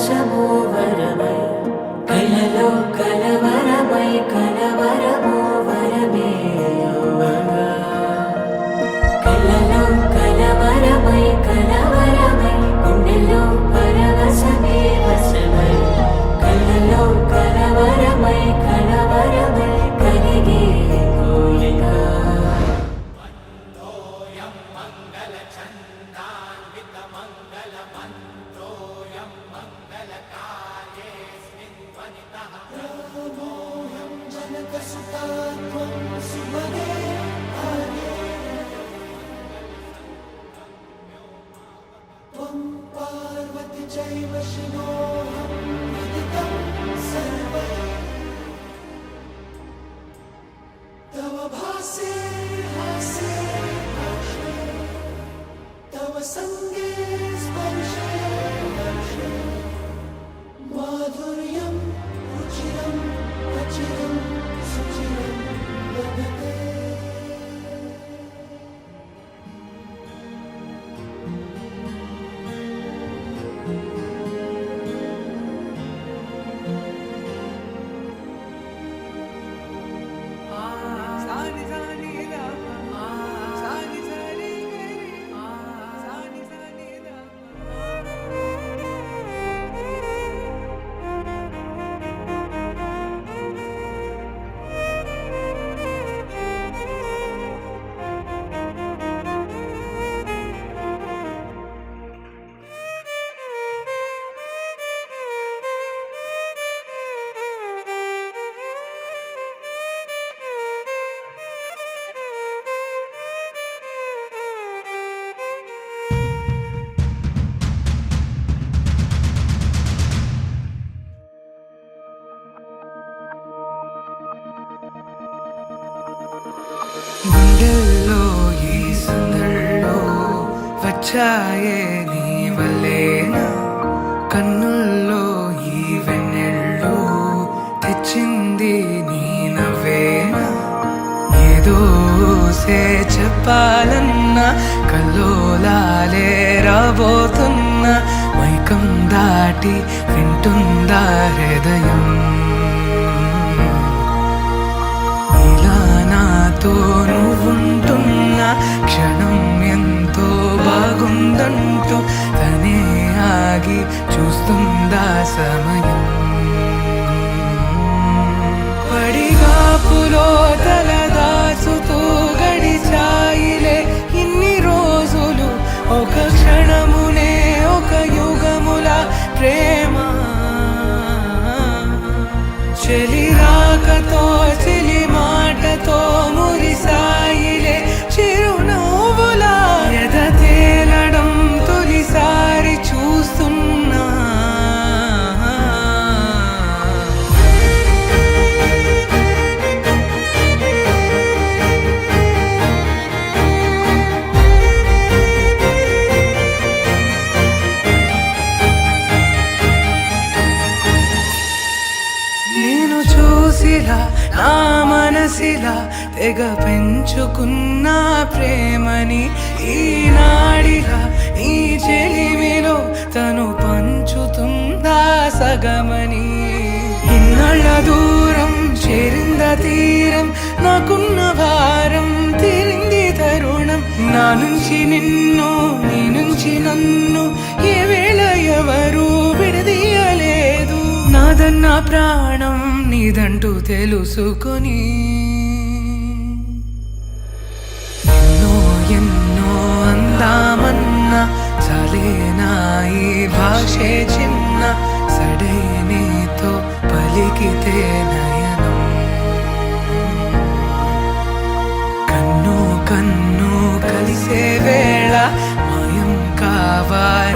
పరవశము వరమై కలలో కలవరమై కలవరము వరమే యువగా కలలో కలవరమై కలవరమై గుండెలో పరవశమే వశమై కలలో కలవరమై కలవరమై కలిగే కోలిక संगे स्पर्शे वर्षे माधुर्यं रुचिरं अचिरं सुचिरं लभते గుండెల్లో ఈ సందళ్ళో వచ్చాయే నీ వల్లేనా కన్నుల్లో ఈ వెన్నెళ్ళు తెచ్చింది నీ నవ్వేనా ఏదో సే చెప్పాలన్నా కల్లోలాలే రాబోతున్నా మైకం దాటి వింటుందా హృదయం నాతో నువ్వుంటున్న క్షణం ఎంతో బాగుందంటూ తనే ఆగి చూస్తుందా సమయం పడిగాపులో తల దాచుతూ గడిచాయిలే ఇన్ని రోజులు ఒక క్షణమునే ఒక యుగముల ప్రేమ చెలి రాకతో చెలి మాటతో మురిసాయిలే చిరునవ్వులా ఎద తేలడం తొలిసారి చూస్తున్నా నేను చూసిలా నా మనసిలా తెగ పెంచుకున్న ప్రేమని ఈనాడిలా ఈ చెలిమిలో తను పంచుతుందా సగమని ఇన్నాళ్ళ దూరం చేరింద తీరం నాకున్న భారం తీరింది తరుణం నా నుంచి నిన్ను నీ నుంచి నన్ను ఏ వేళ ఎవరు విడదీయలేదు నాదన్న ప్రాణం నీదంటూ తెలుసుకొని ఎన్నో ఎన్నో అందామన్నా చాలేనా ఈ భాషే చిన్న సడైనతో పలికితే నయనం కన్ను కన్ను కలిసే వేళ మాయం కావాలి